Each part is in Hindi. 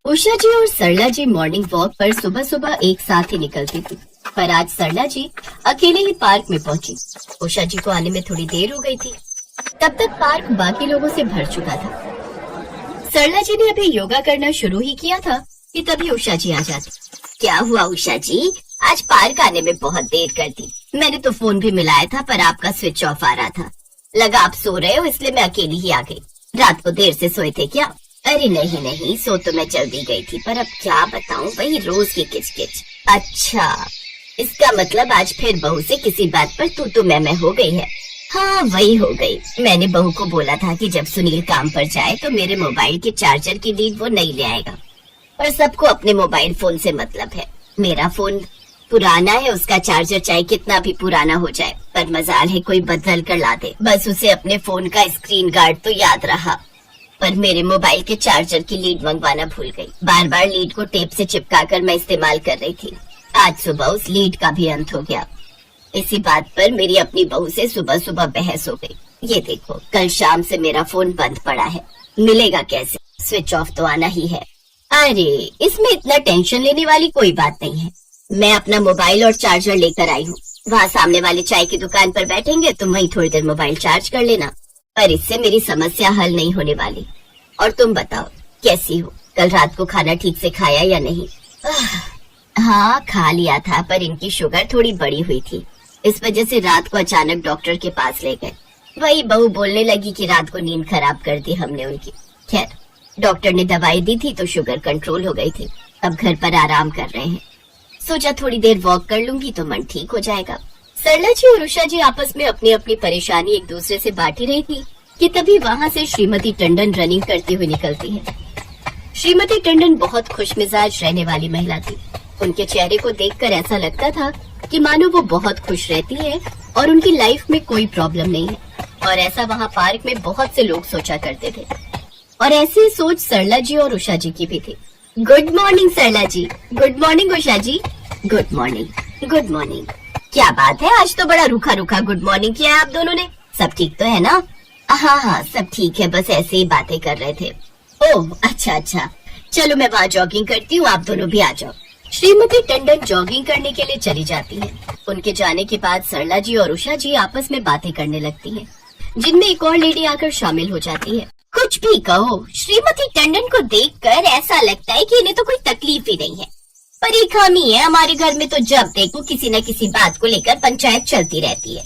उषा जी और सरला जी मॉर्निंग वॉक पर सुबह सुबह एक साथ ही निकलती थी, पर आज सरला जी अकेले ही पार्क में पहुंची। उषा जी को आने में थोड़ी देर हो गई थी। तब तक पार्क बाकी लोगों से भर चुका था। सरला जी ने अभी योगा करना शुरू ही किया था कि तभी उषा जी आ जाती। क्या हुआ उषा जी, आज पार्क आने में बहुत देर कर दी। मैंने तो फोन भी मिलाया था पर आपका स्विच ऑफ आ रहा था। लगा आप सो रहे हो इसलिए मैं अकेली ही आ गई। रात को देर से सोए थे क्या? अरे नहीं नहीं, सो तो मैं जल्दी गई थी, पर अब क्या बताऊं, वही रोज की किचकिच। अच्छा, इसका मतलब आज फिर बहू से किसी बात पर तू मैं हो गई है। हाँ वही हो गई। मैंने बहू को बोला था कि जब सुनील काम पर जाए तो मेरे मोबाइल के चार्जर की लीड वो नहीं ले आएगा। पर सबको अपने मोबाइल फोन से मतलब है। मेरा फोन पुराना है, उसका चार्जर चाहे कितना भी पुराना हो जाए, पर मजाल है कोई बदल कर ला दे। बस उसे अपने फोन का स्क्रीन गार्ड तो याद रहा, पर मेरे मोबाइल के चार्जर की लीड मंगवाना भूल गई। बार बार लीड को टेप से चिपकाकर मैं इस्तेमाल कर रही थी। आज सुबह उस लीड का भी अंत हो गया। इसी बात पर मेरी अपनी बहू से सुबह सुबह बहस हो गई। ये देखो, कल शाम से मेरा फोन बंद पड़ा है, मिलेगा कैसे? स्विच ऑफ तो आना ही है। अरे इसमें इतना टेंशन लेने वाली कोई बात नहीं है। मैं अपना मोबाइल और चार्जर लेकर आई हूँ। वहाँ सामने वाले चाय की दुकान पर बैठेंगे, तुम वहीं थोड़ी देर मोबाइल चार्ज कर लेना। पर इससे मेरी समस्या हल नहीं होने वाली। और तुम बताओ कैसी हो? कल रात को खाना ठीक से खाया या नहीं? हाँ खा लिया था, पर इनकी शुगर थोड़ी बढ़ी हुई थी, इस वजह से रात को अचानक डॉक्टर के पास ले गए। वही बहू बोलने लगी कि रात को नींद खराब कर दी हमने उनकी। खैर, डॉक्टर ने दवाई दी थी तो शुगर कंट्रोल हो गई थी। अब घर पर आराम कर रहे हैं। सोचा थोड़ी देर वॉक कर लूंगी तो मन ठीक हो जाएगा। सरला जी और उषा जी आपस में अपनी अपनी परेशानी एक दूसरे से बांट ही रही थी कि तभी वहाँ से श्रीमती टंडन रनिंग करती हुई निकलती है। श्रीमती टंडन बहुत खुश मिजाज रहने वाली महिला थी। उनके चेहरे को देखकर ऐसा लगता था कि मानो वो बहुत खुश रहती है और उनकी लाइफ में कोई प्रॉब्लम नहीं है। और ऐसा वहाँ पार्क में बहुत से लोग सोचा करते थे, और ऐसी सोच सरला जी और उषा जी की भी थी। Good morning Sarla ji. Good morning Usha ji. Good morning. Good morning. क्या बात है, आज तो बड़ा रूखा रूखा गुड मॉर्निंग किया है आप दोनों ने। सब ठीक तो है ना? हाँ हाँ सब ठीक है, बस ऐसे ही बातें कर रहे थे। ओह अच्छा, चलो मैं वहाँ जॉगिंग करती हूँ, आप दोनों भी आ जाओ। श्रीमती टंडन जॉगिंग करने के लिए चली जाती है। उनके जाने के बाद सरला जी और उषा जी आपस में बातें करने लगती हैं, जिनमें एक और लेडी आकर शामिल हो जाती है। कुछ भी कहो, श्रीमती टंडन को देखकर ऐसा लगता है कि इन्हें तो कोई तकलीफ ही नहीं है। पर एक हम ही है, हमारे घर में तो जब देखो किसी न किसी बात को लेकर पंचायत चलती रहती है।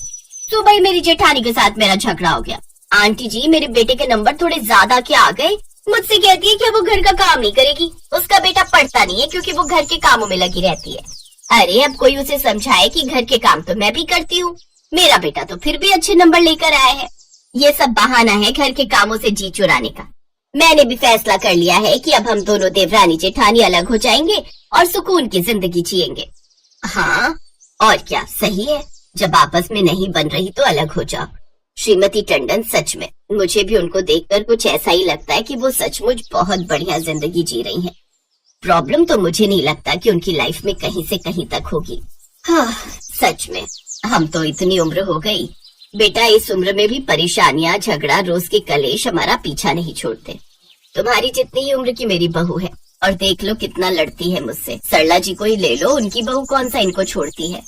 सुबह ही मेरी जेठानी के साथ मेरा झगड़ा हो गया। आंटी जी, मेरे बेटे के नंबर थोड़े ज्यादा क्या आ गए। मुझसे कहती है कि वो घर का काम नहीं करेगी, उसका बेटा पढ़ता नहीं है क्योंकि वो घर के कामों में लगी रहती है। अरे अब कोई उसे समझाए कि घर के काम तो मैं भी करती हूँ, मेरा बेटा तो फिर भी अच्छे नंबर लेकर आया है। ये सब बहाना है घर के कामों से जी चुराने का। मैंने भी फैसला कर लिया है कि अब हम दोनों देवरानी जेठानी अलग हो जाएंगे और सुकून की जिंदगी जिएंगे। हाँ और क्या, सही है। जब आपस में नहीं बन रही तो अलग हो जाओ। श्रीमती टंडन, सच में मुझे भी उनको देखकर कुछ ऐसा ही लगता है कि वो सचमुच बहुत बढ़िया जिंदगी जी रही हैं। प्रॉब्लम तो मुझे नहीं लगता कि उनकी लाइफ में कहीं से कहीं तक होगी। हाँ सच में, हम तो इतनी उम्र हो गई, बेटा इस उम्र में भी परेशानियां, झगड़ा, रोज के कलेश हमारा पीछा नहीं छोड़ते। तुम्हारी जितनी ही उम्र की मेरी बहू है, और देख लो कितना लड़ती है मुझसे। सरला जी को ही ले लो, उनकी बहू कौन सा इनको छोड़ती है।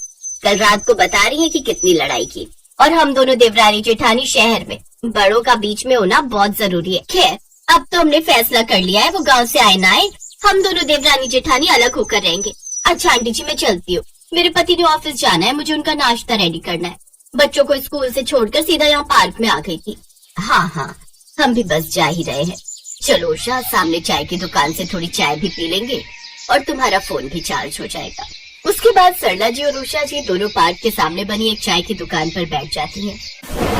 कल रात को बता रही है कि कितनी लड़ाई की। और हम दोनों देवरानी जेठानी शहर में, बड़ों का बीच में होना बहुत जरूरी है। खैर, अब तो हमने फैसला कर लिया है, वो गाँव से आए ना आए, हम दोनों देवरानी जेठानी अलग होकर रहेंगे। अच्छा आंटी जी, मैं चलती हूँ, मेरे पति ने ऑफिस जाना है, मुझे उनका नाश्ता रेडी करना है। बच्चों को स्कूल से छोड़कर सीधा यहाँ पार्क में आ गई थी। हाँ, हम भी बस जा ही रहे हैं। चलो उषा, सामने चाय की दुकान से थोड़ी चाय भी पी लेंगे और तुम्हारा फोन भी चार्ज हो जाएगा। उसके बाद सरला जी और उषा जी दोनों पार्क के सामने बनी एक चाय की दुकान पर बैठ जाती हैं।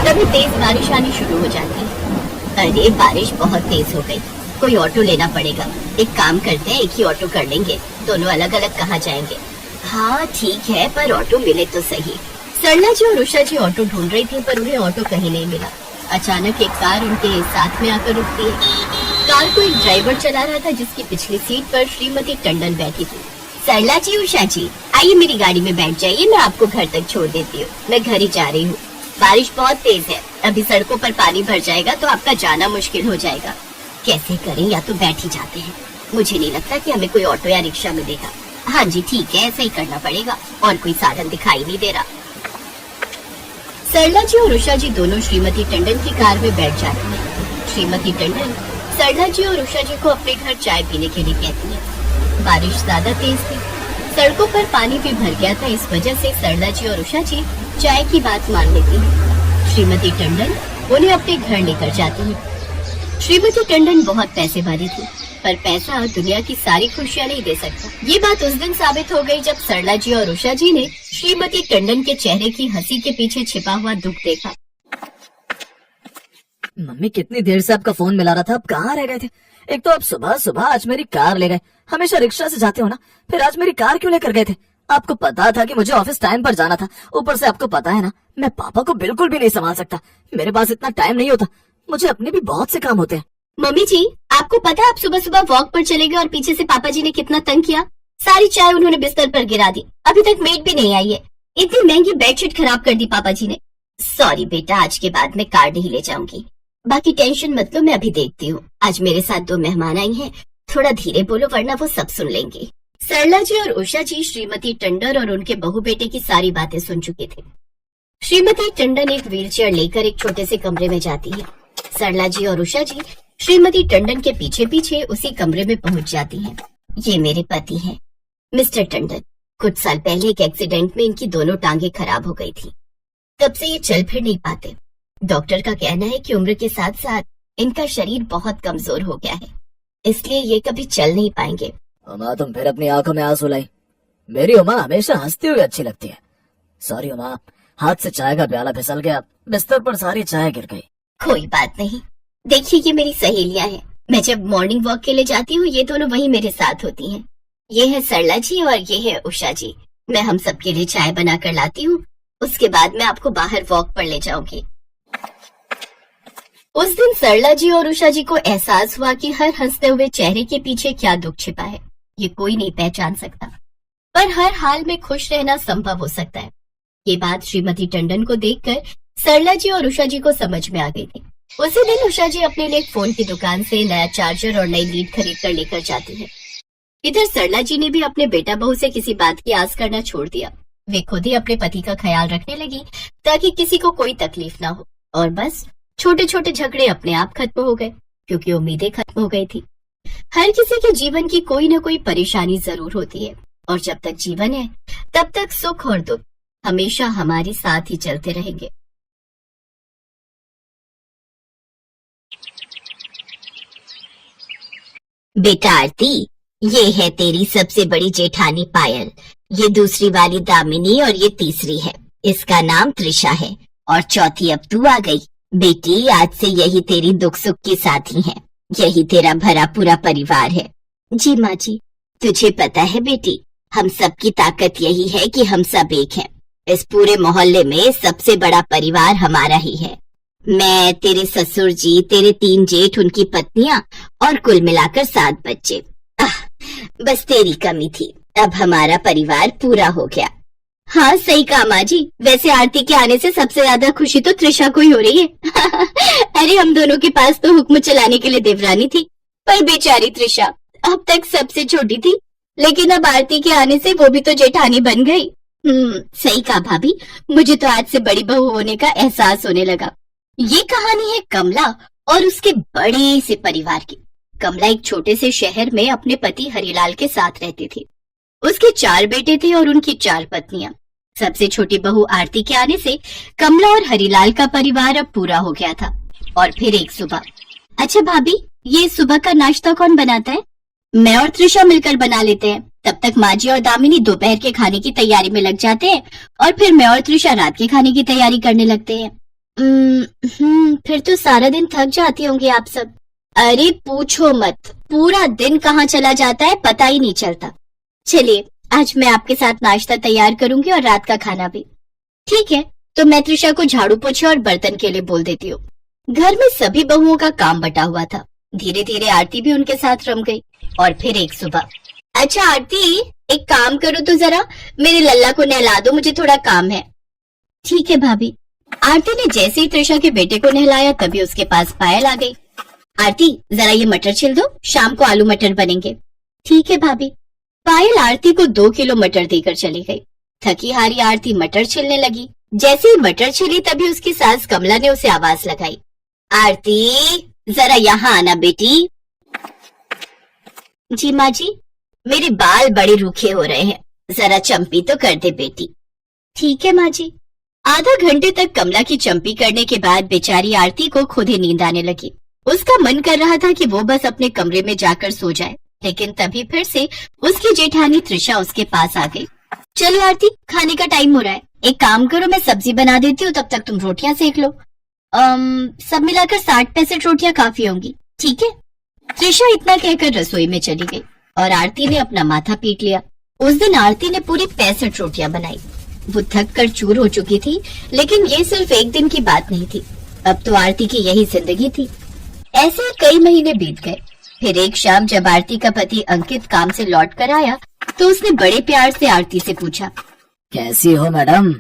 तभी तेज बारिश आनी शुरू हो जाती है। अरे बारिश बहुत तेज हो गई, कोई ऑटो लेना पड़ेगा। एक काम करते हैं, एक ही ऑटो कर लेंगे, दोनों अलग अलग कहाँ जाएंगे। हाँ ठीक है, पर ऑटो मिले तो सही। सरला जी और उषा जी ऑटो ढूंढ रही थी, पर उन्हें ऑटो कहीं नहीं मिला। अचानक एक कार उनके साथ में आकर रुकती है। कार को एक ड्राइवर चला रहा था, जिसकी पिछली सीट पर श्रीमती टंडन बैठी थी। सरला जी, उषा जी, आइए मेरी गाड़ी में बैठ जाइए, मैं आपको घर तक छोड़ देती हूँ। मैं घर ही जा रही हूँ, बारिश बहुत तेज है, अभी सड़कों पर पानी भर जाएगा तो आपका जाना मुश्किल हो जाएगा। कैसे करें, या तो बैठ ही जाते हैं। मुझे नहीं लगता कि हमें कोई ऑटो या रिक्शा मिलेगा। हाँ जी ठीक है, ऐसा ही करना पड़ेगा, और कोई साधन दिखाई नहीं दे रहा। सरला जी और उषा जी दोनों श्रीमती टंडन की कार में बैठ जाती हैं। श्रीमती टंडन सरला जी और उषा जी को अपने घर चाय पीने के लिए कहती है। बारिश ज्यादा तेज थी, सड़कों पर पानी भी भर गया था, इस वजह से सरला जी और उषा जी चाय की बात मान लेती हैं। श्रीमती टंडन उन्हें अपने घर लेकर जाती है। श्रीमती टंडन बहुत पैसे वाली थी, पर पैसा दुनिया की सारी खुशियाँ नहीं दे सकता। ये बात उस दिन साबित हो गई जब सरला जी और उषा जी ने श्रीमती टंडन के चेहरे की हंसी के पीछे छिपा हुआ दुख देखा। मम्मी कितनी देर से आपका फोन मिला रहा था, आप कहाँ रह गए थे? एक तो आप सुबह सुबह आज मेरी कार ले गए, हमेशा रिक्शा से जाते हो ना, फिर आज मेरी कार क्यों लेकर गए थे? आपको पता था कि मुझे ऑफिस टाइम पर जाना था, ऊपर से आपको पता है ना मैं पापा को बिल्कुल भी नहीं संभाल सकता, मेरे पास इतना टाइम नहीं होता, मुझे अपने भी बहुत से काम होते हैं। मम्मी जी आपको पता है आप सुबह सुबह वॉक पर चले गए और पीछे से पापा जी ने कितना तंग किया। सारी चाय उन्होंने बिस्तर पर गिरा दी, अभी तक मेड भी नहीं आई है। इतनी महंगी बेडशीट खराब कर दी पापा जी ने। सॉरी बेटा, आज के बाद मैं कार नहीं ले जाऊंगी। बाकी टेंशन मत लो, मैं अभी देखती हूँ। आज मेरे साथ 2 मेहमान आई हैं, थोड़ा धीरे बोलो वरना वो सब सुन लेंगे। सरला जी और उषा जी श्रीमती टंडन और उनके बहू बेटे की सारी बातें सुन चुके थे। श्रीमती टंडन एक व्हीलचेयर लेकर एक छोटे से कमरे में जाती है। सरला जी और उषा जी श्रीमती टंडन के पीछे पीछे उसी कमरे में पहुंच जाती हैं। ये मेरे पति हैं, मिस्टर टंडन। कुछ साल पहले एक एक्सीडेंट में इनकी दोनों टांगे खराब हो गई थी, तब से ये चल फिर नहीं पाते। डॉक्टर का कहना है कि उम्र के साथ साथ इनका शरीर बहुत कमजोर हो गया है, इसलिए ये कभी चल नहीं पाएंगे। उमा तुम फिर अपनी आंखों में आंसू लाई। मेरी उमा हमेशा हंसती हुई अच्छी लगती है। सॉरी उमा, हाथ से चाय का प्याला फिसल गया, बिस्तर पर सारी चाय गिर गई। कोई बात नहीं, देखिए ये मेरी सहेलियां हैं, मैं जब मॉर्निंग वॉक के लिए जाती हूँ ये दोनों वहीं मेरे साथ होती हैं। ये है सरला जी और ये है उषा जी। मैं हम सबके लिए चाय बना कर लाती हूँ, उसके बाद मैं आपको बाहर वॉक पर ले जाऊंगी। उस दिन सरला जी और उषा जी को एहसास हुआ कि हर हंसते हुए चेहरे के पीछे क्या दुख छिपा है, ये कोई नहीं पहचान सकता, पर हर हाल में खुश रहना संभव हो सकता है। ये बात श्रीमती टंडन को देखकर सरला जी और उषा जी को समझ में आ गई थी। उसी दिन उषा जी अपने लिए फोन की दुकान से नया चार्जर और नई लीड खरीद कर लेकर जाती है। इधर सरला जी ने भी अपने बेटा बहू से किसी बात की आस करना छोड़ दिया। वे खुद ही अपने पति का ख्याल रखने लगी ताकि किसी को कोई तकलीफ ना हो, और बस छोटे छोटे झगड़े अपने आप खत्म हो गए, क्योंकि उम्मीदें खत्म हो गई थी। हर किसी के जीवन की कोई न कोई परेशानी जरूर होती है, और जब तक जीवन है तब तक सुख और दुख हमेशा हमारे साथ ही चलते रहेंगे। बेटा आरती, ये है तेरी सबसे बड़ी जेठानी पायल, ये दूसरी वाली दामिनी और ये तीसरी है, इसका नाम त्रिशा है, और चौथी अब तू आ गई। बेटी आज से यही तेरी दुख सुख की साथी है, यही तेरा भरा पूरा परिवार है। जी माँ जी, तुझे पता है बेटी, हम सबकी ताकत यही है कि हम सब एक हैं। इस पूरे मोहल्ले में सबसे बड़ा परिवार हमारा ही है। मैं, तेरे ससुर जी, तेरे 3 जेठ, उनकी पत्नियां और कुल मिलाकर 7 बच्चे। बस तेरी कमी थी, अब हमारा परिवार पूरा हो गया। हाँ सही कहा माँ जी, वैसे आरती के आने से सबसे ज्यादा खुशी तो त्रिशा को ही हो रही है। अरे हम दोनों के पास तो हुक्म चलाने के लिए देवरानी थी, पर बेचारी त्रिशा अब तक सबसे छोटी थी, लेकिन अब आरती के आने से वो भी तो जेठानी बन गई। सही कहा भाभी, मुझे तो आज से बड़ी बहू होने का एहसास होने लगा। ये कहानी है कमला और उसके बड़े से परिवार की। कमला एक छोटे से शहर में अपने पति हरिलाल के साथ रहती थी। उसके 4 बेटे थे और उनकी 4 पत्नियां। सबसे छोटी बहू आरती के आने से कमला और हरिलाल का परिवार अब पूरा हो गया था। और फिर एक सुबह, अच्छा भाभी, ये सुबह का नाश्ता कौन बनाता है? मैं और त्रिशा मिलकर बना लेते हैं। तब तक माँ जी और दामिनी दोपहर के खाने की तैयारी में लग जाते हैं, और फिर मैं और त्रिशा रात के खाने की तैयारी करने लगते हैं। फिर तो सारा दिन थक जाती होंगी आप सब। अरे पूछो मत, पूरा दिन कहाँ चला जाता है पता ही नहीं चलता। चलिए आज मैं आपके साथ नाश्ता तैयार करूंगी और रात का खाना भी। ठीक है, तो मैं त्रिशा को झाड़ू पोछे और बर्तन के लिए बोल देती हूँ। घर में सभी बहुओं का काम बटा हुआ था। धीरे धीरे आरती भी उनके साथ रम गई। और फिर एक सुबह, अच्छा आरती, एक काम करो तो जरा मेरे लल्ला को नहला दो, मुझे थोड़ा काम है। ठीक है भाभी। आरती ने जैसे ही त्रिशा के बेटे को नहलाया तभी उसके पास पायल आ गई। आरती, जरा ये मटर छिल दो, शाम को आलू मटर बनेंगे। ठीक है भाभी। पायल आरती को 2 किलो मटर देकर चली गई। थकी हारी आरती मटर छिलने लगी। जैसे ही मटर छिली तभी उसकी सास कमला ने उसे आवाज लगाई, आरती जरा यहाँ आना बेटी। जी माँ जी। मेरे बाल बड़े रूखे हो रहे हैं, जरा चंपी तो कर दे बेटी। ठीक है माँ जी। आधा घंटे तक कमला की चंपी करने के बाद बेचारी आरती को खुद ही नींद आने लगी। उसका मन कर रहा था कि वो बस अपने कमरे में जाकर सो जाए, लेकिन तभी फिर से उसकी जेठानी त्रिशा उसके पास आ गई। चलो आरती, खाने का टाइम हो रहा है। एक काम करो, मैं सब्जी बना देती हूँ, तब तक तुम रोटियां सेक लो। सब मिलाकर 60-65 रोटियां काफी होंगी, ठीक है? त्रिशा इतना कहकर रसोई में चली गई और आरती ने अपना माथा पीट लिया। उस दिन आरती ने पूरी 65 रोटियां बनाई। वो थक कर चूर हो चुकी थी, लेकिन ये सिर्फ एक दिन की बात नहीं थी। अब तो आरती की यही जिंदगी थी। ऐसे ही कई महीने बीत गए। फिर एक शाम जब आरती का पति अंकित काम से लौट कर आया तो उसने बड़े प्यार से आरती से पूछा, कैसी हो मैडम?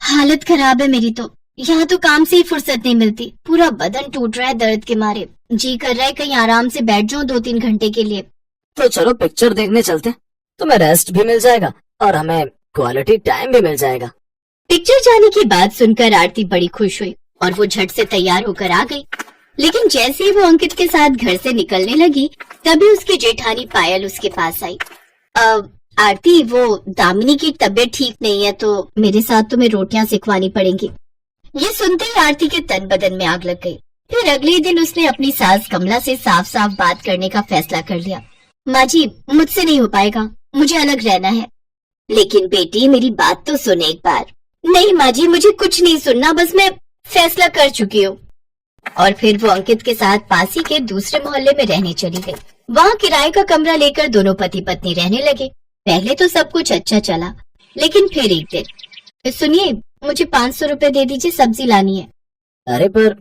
हालत खराब है मेरी तो। यहाँ तो काम से ही फुर्सत नहीं मिलती। पूरा बदन टूट रहा है दर्द के मारे। जी कर रहा है कहीं आराम से बैठ जाऊं 2-3 घंटे के लिए। तो चलो पिक्चर देखने चलते हैं, तुम्हें रेस्ट भी मिल जाएगा और हमें क्वालिटी टाइम भी मिल जाएगा। पिक्चर जाने की बात सुनकर आरती बड़ी खुश हुई और वो झट से तैयार होकर आ गई। लेकिन जैसे ही वो अंकित के साथ घर से निकलने लगी तभी उसकी जेठानी पायल उसके पास आई। आरती, वो दामिनी की तबीयत ठीक नहीं है तो मेरे साथ तुम्हें रोटियां सिखवानी पड़ेंगी। ये सुनते ही आरती के तन बदन में आग लग गई। फिर अगले दिन उसने अपनी सास कमला से साफ साफ बात करने का फैसला कर लिया। माँ जी, मुझसे नहीं हो पाएगा, मुझे अलग रहना है। लेकिन बेटी मेरी बात तो सुन एक बार। नहीं माँ जी, मुझे कुछ नहीं सुनना, बस मैं फैसला कर चुकी हूँ। और फिर वो अंकित के साथ पास ही के दूसरे मोहल्ले में रहने चली गई। वहाँ किराए का कमरा लेकर दोनों पति पत्नी रहने लगे। पहले तो सब कुछ अच्छा चला, लेकिन फिर एक दिन, सुनिए, मुझे 500 रुपए दे दीजिए, सब्जी लानी है। अरे पर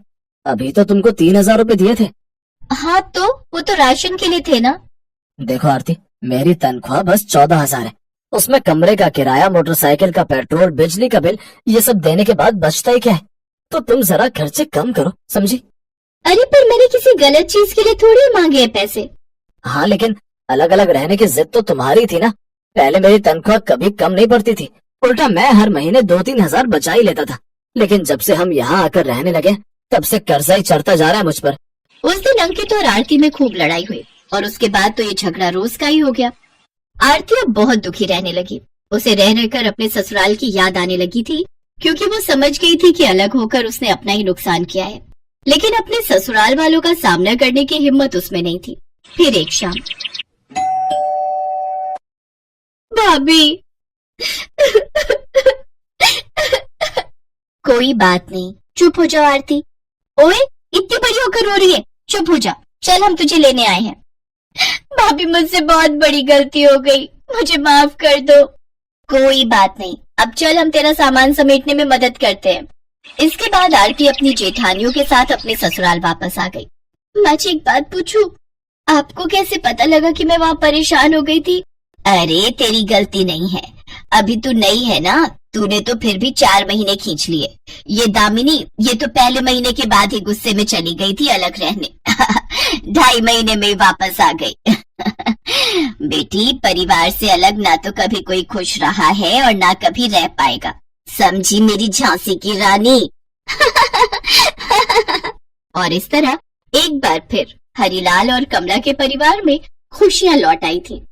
अभी तो तुमको 3000 रुपए दिए थे। हाँ तो वो तो राशन के लिए थे ना। देखो आरती, मेरी तनख्वाह बस 14,000 है। उसमें कमरे का किराया, मोटरसाइकिल का पेट्रोल, बिजली का बिल, ये सब देने के बाद बचता ही क्या है? तो तुम जरा खर्चे कम करो, समझी? अरे पर मैंने किसी गलत चीज के लिए थोड़ी मांगे हैं पैसे। हाँ लेकिन अलग अलग रहने की जिद तो तुम्हारी थी ना। पहले मेरी तनख्वाह कभी कम नहीं पड़ती थी, उल्टा मैं हर महीने 2-3 हजार बचा ही लेता था। लेकिन जब से हम यहाँ आकर रहने लगे तब से कर्जा ही चढ़ता जा रहा है मुझ पर। उस दिन अंकित और आरती में खूब लड़ाई हुई और उसके बाद तो ये झगड़ा रोज का ही हो गया। आरती अब बहुत दुखी रहने लगी। उसे रह रहकर अपने ससुराल की याद आने लगी थी, क्योंकि वो समझ गई थी कि अलग होकर उसने अपना ही नुकसान किया है। लेकिन अपने ससुराल वालों का सामना करने की हिम्मत उसमें नहीं थी। फिर एक शाम, भाभी कोई बात नहीं, चुप हो जाओ आरती। ओए, इतनी बड़ी होकर रो रही है, चुप हो जा। चल हम तुझे लेने आए हैं। भाभी मुझसे बहुत बड़ी गलती हो गई, मुझे माफ कर दो। कोई बात नहीं, अब चल हम तेरा सामान समेटने में मदद करते हैं। इसके बाद आरती अपनी जेठानियों के साथ अपने ससुराल वापस आ गई। माँ जी एक बात पूछूं, आपको कैसे पता लगा कि मैं वहाँ परेशान हो गई थी? अरे तेरी गलती नहीं है, अभी तू नई है ना, तूने तो फिर भी 4 महीने खींच लिए। ये दामिनी, ये तो पहले महीने के बाद ही गुस्से में चली गई थी अलग रहने। 2.5 महीने में वापस आ गई। बेटी, परिवार से अलग ना तो कभी कोई खुश रहा है और ना कभी रह पाएगा, समझी मेरी झांसी की रानी। और इस तरह एक बार फिर हरिलाल और कमला के परिवार में खुशियां लौट आई थी।